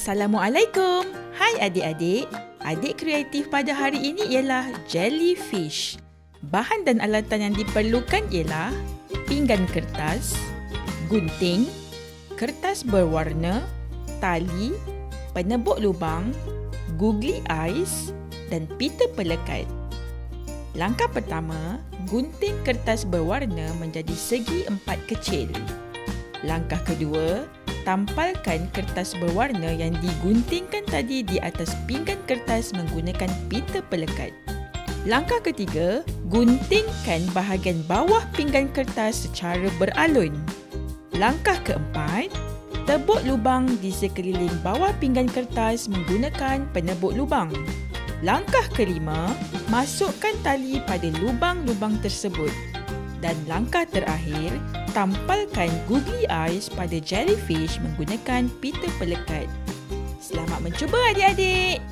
Assalamualaikum. Hai adik-adik. Adik kreatif pada hari ini ialah jellyfish. Bahan dan alatan yang diperlukan ialah pinggan kertas, gunting, kertas berwarna, tali, penebuk lubang, googly eyes dan pita pelekat. Langkah pertama, gunting kertas berwarna menjadi segi empat kecil. Langkah kedua, tampalkan kertas berwarna yang diguntingkan tadi di atas pinggan kertas menggunakan pita pelekat. Langkah ketiga, guntingkan bahagian bawah pinggan kertas secara beralun. Langkah keempat, tebuk lubang di sekeliling bawah pinggan kertas menggunakan penebuk lubang. Langkah kelima, masukkan tali pada lubang-lubang tersebut. Dan langkah terakhir, tampalkan googly eyes pada jellyfish menggunakan pita pelekat. Selamat mencuba adik-adik!